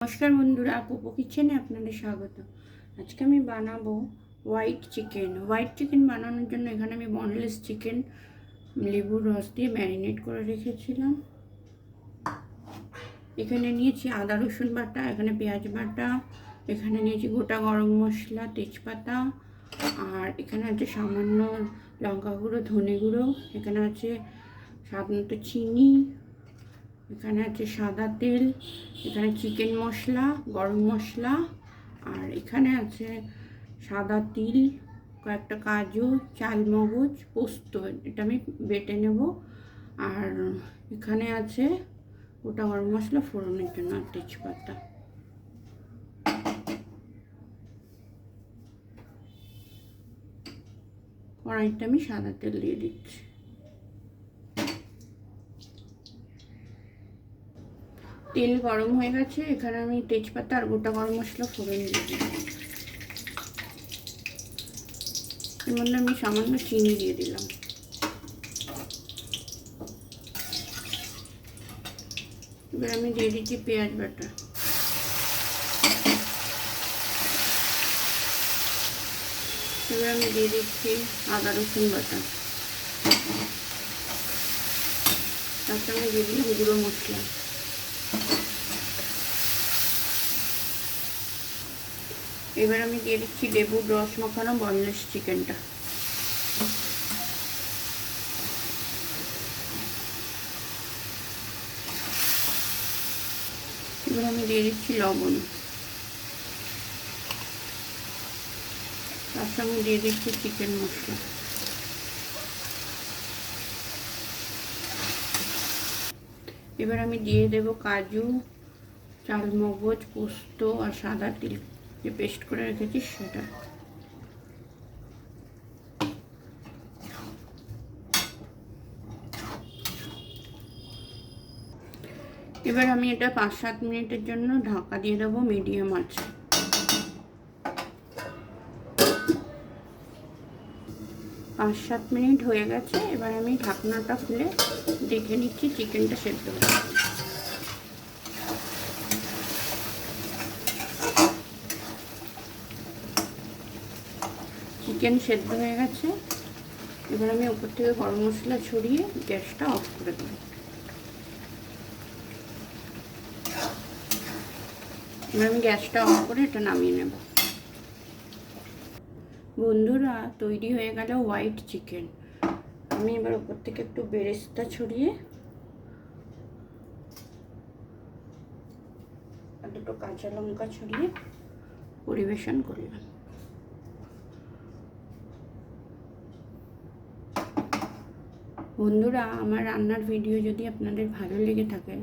নমস্কার বন্ধুরা, পোপো কিচেনে আপনাদের স্বাগত। আজকে আমি বানাবো হোয়াইট চিকেন বানানোর জন্য এখানে আমি বনলেস চিকেন লেবুর রস দিয়ে ম্যারিনেট করে রেখেছিলাম। এখানে নিয়েছি আদা রসুন বাটা, এখানে পেঁয়াজ বাটা, এখানে নিয়েছি গোটা গরম মশলা, তেজপাতা, আর এখানে আছে সামান্য লঙ্কা গুঁড়ো, ধনে গুঁড়ো, এখানে আছে স্বাদ মতো চিনি, এখানে আছে সাদা তেল, এখানে চিকেন মশলা, গরম মশলা, আর এখানে আছে সাদা তিল, কয়েকটা কাজু, চালমগজ, পোস্ত, এটা আমি বেটে নেব। আর এখানে আছে গোটা গরম মশলা ফোড়নের জন্য, আর তেজপাতা। কড়াইতে আমি সাদা তেল দিয়ে দিচ্ছি। তেল গরম হয়ে গেছে, এখানে আমি তেজপাতা আর গোটা গরম মশলা ফোড়ন দিয়ে দিলাম। এর মধ্যে আমি সামান্য চিনি দিয়ে দিলাম। এবার আমি দিয়ে দিচ্ছি পেঁয়াজ বাটা। এবার আমি দিয়ে দিচ্ছি আদা রসুন বাটা। তার সঙ্গে দিয়ে দিলাম গুঁড়ো মশলা। এবার আমি দিয়ে দিচ্ছি লেবুর রস মাখানো বনলেস চিকেনটা। এবার আমি দিয়ে দিচ্ছি লবণ। তার সঙ্গে দিয়ে দিচ্ছি চিকেন মশলা। এবার আমি দিয়ে দেব কাজু, চালমগজ, পোস্ত আর সাদা তিল যে পেস্ট করে রেখেছি সেটা। এবার আমি এটা 5-7 মিনিটের জন্য ঢাকা দিয়ে দেবো মিডিয়াম আঁচে। 5-7 মিনিট হয়ে গেছে। এবার আমি ঢাকনাটা খুলে দেখে নিচ্ছি চিকেনটা সেদ্ধ হয়ে গেছে। চিকেন সেদ্ধ হয়ে গেছে। এবার আমি উপর থেকে গরম মশলা ছড়িয়ে গ্যাসটা অফ করে দেবো। এবার আমি গ্যাসটা অফ করে এটা নামিয়ে নেব। বন্ধুরা, তৈরি হয়ে গেল হোয়াইট চিকেন। আমি এবার উপর থেকে একটু বেরেস্তা ছড়িয়ে আর দুটো কাঁচা লঙ্কা ছড়িয়ে পরিবেশন করলাম। বন্ধুরা, আমার রান্নার ভিডিও যদি আপনাদের ভালো লেগে থাকে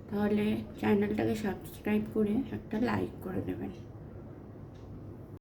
তাহলে চ্যানেলটাকে সাবস্ক্রাইব করে একটা লাইক করে দেবেন।